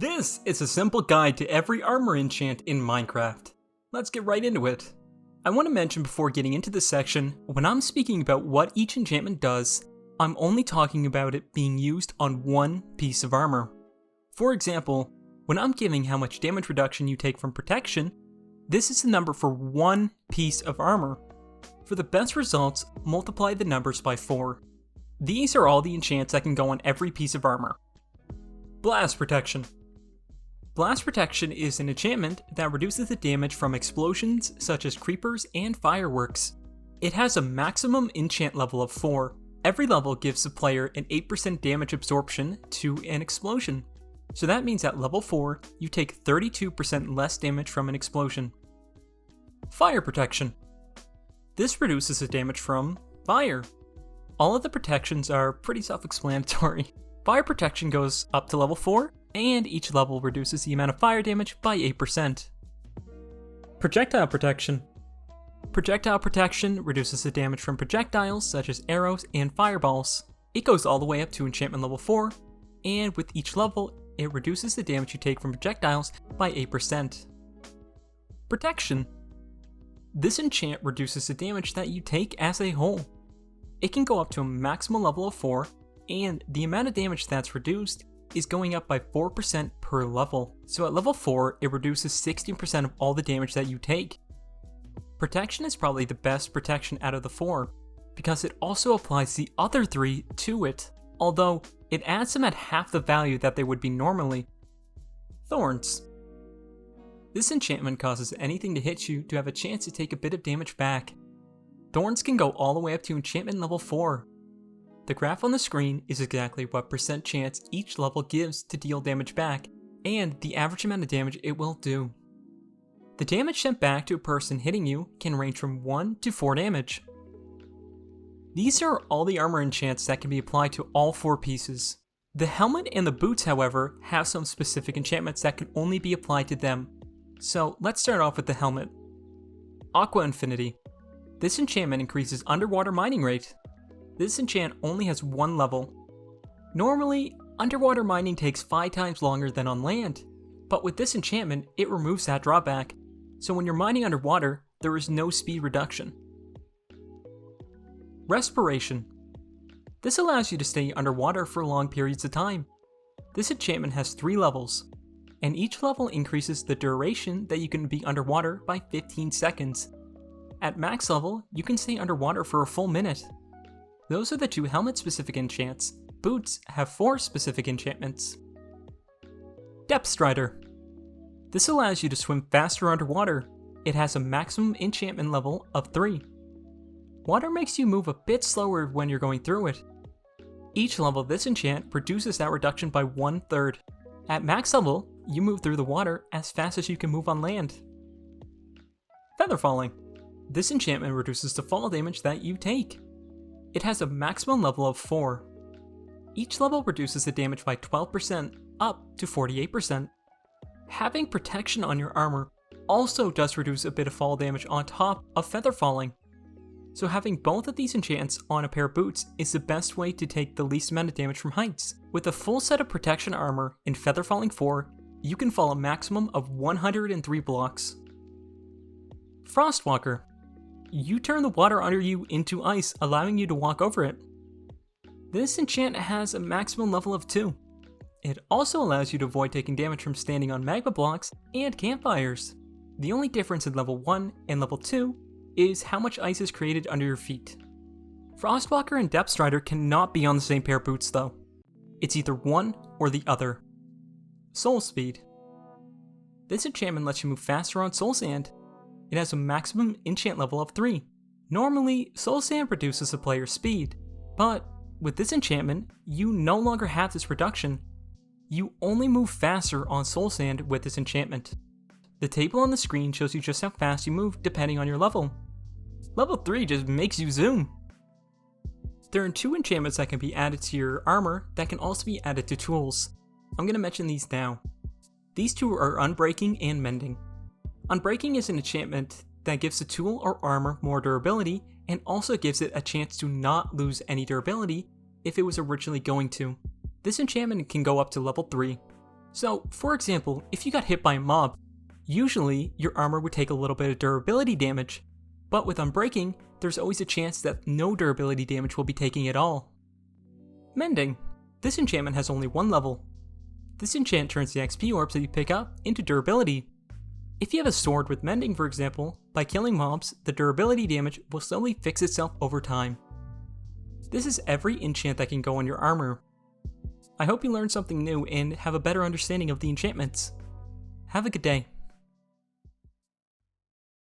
This is a simple guide to every armor enchant in Minecraft. Let's get right into it. I want to mention before getting into this section, when I'm speaking about what each enchantment does, I'm only talking about it being used on one piece of armor. For example, when I'm giving how much damage reduction you take from protection, this is the number for one piece of armor. For the best results, multiply the numbers by 4. These are all the enchants that can go on every piece of armor. Blast Protection. Blast Protection is an enchantment that reduces the damage from explosions such as creepers and fireworks. It has a maximum enchant level of 4. Every level gives the player an 8% damage absorption to an explosion. So that means at level 4, you take 32% less damage from an explosion. Fire Protection. This reduces the damage from fire. All of the protections are pretty self-explanatory. Fire Protection goes up to level 4, and each level reduces the amount of fire damage by 8%. Projectile Protection. Projectile Protection reduces the damage from projectiles such as arrows and fireballs. It goes all the way up to enchantment level 4, and with each level, it reduces the damage you take from projectiles by 8%. Protection. This enchant reduces the damage that you take as a whole. It can go up to a maximum level of 4, and the amount of damage that's reduced is going up by 4% per level. So at level 4, it reduces 16% of all the damage that you take. Protection is probably the best protection out of the 4, because it also applies the other 3 to it, although it adds them at half the value that they would be normally. Thorns. This enchantment causes anything to hit you to have a chance to take a bit of damage back. Thorns can go all the way up to enchantment level 4. The graph on the screen is exactly what % chance each level gives to deal damage back, and the average amount of damage it will do. The damage sent back to a person hitting you can range from 1 to 4 damage. These are all the armor enchants that can be applied to all 4 pieces. The helmet and the boots, however, have some specific enchantments that can only be applied to them. So let's start off with the helmet. Aqua Affinity. This enchantment increases underwater mining rate. This enchant only has 1 level. Normally, underwater mining takes 5 times longer than on land, but with this enchantment, it removes that drawback, so when you're mining underwater, there is no speed reduction. Respiration. This allows you to stay underwater for long periods of time. This enchantment has 3 levels, and each level increases the duration that you can be underwater by 15 seconds. At max level, you can stay underwater for a full minute. Those are the 2 helmet-specific enchants. Boots have 4 specific enchantments. Depth Strider. This allows you to swim faster underwater. It has a maximum enchantment level of 3. Water makes you move a bit slower when you're going through it. Each level of this enchant reduces that reduction by 1/3. At max level, you move through the water as fast as you can move on land. Feather Falling. This enchantment reduces the fall damage that you take. It has a maximum level of 4. Each level reduces the damage by 12% up to 48%. Having protection on your armor also does reduce a bit of fall damage on top of Feather Falling. So having both of these enchants on a pair of boots is the best way to take the least amount of damage from heights. With a full set of protection armor in Feather Falling 4, you can fall a maximum of 103 blocks. Frostwalker. You turn the water under you into ice, allowing you to walk over it. This enchant has a maximum level of 2. It also allows you to avoid taking damage from standing on magma blocks and campfires. The only difference in level 1 and level 2 is how much ice is created under your feet. Frostwalker and Depth Strider cannot be on the same pair of boots though. It's either one or the other. Soul Speed. This enchantment lets you move faster on soul sand. It has a maximum enchant level of 3. Normally, soul sand reduces a player's speed, but with this enchantment, you no longer have this reduction. You only move faster on soul sand with this enchantment. The table on the screen shows you just how fast you move depending on your level. Level 3 just makes you zoom. There are 2 enchantments that can be added to your armor that can also be added to tools. I'm going to mention these now. These 2 are Unbreaking and Mending. Unbreaking is an enchantment that gives the tool or armor more durability and also gives it a chance to not lose any durability if it was originally going to. This enchantment can go up to level 3. So, for example, if you got hit by a mob, usually your armor would take a little bit of durability damage, but with Unbreaking, there's always a chance that no durability damage will be taking at all. Mending. This enchantment has only one level. This enchant turns the XP orbs that you pick up into durability. If you have a sword with Mending, for example, by killing mobs, the durability damage will slowly fix itself over time. This is every enchant that can go on your armor. I hope you learned something new and have a better understanding of the enchantments. Have a good day.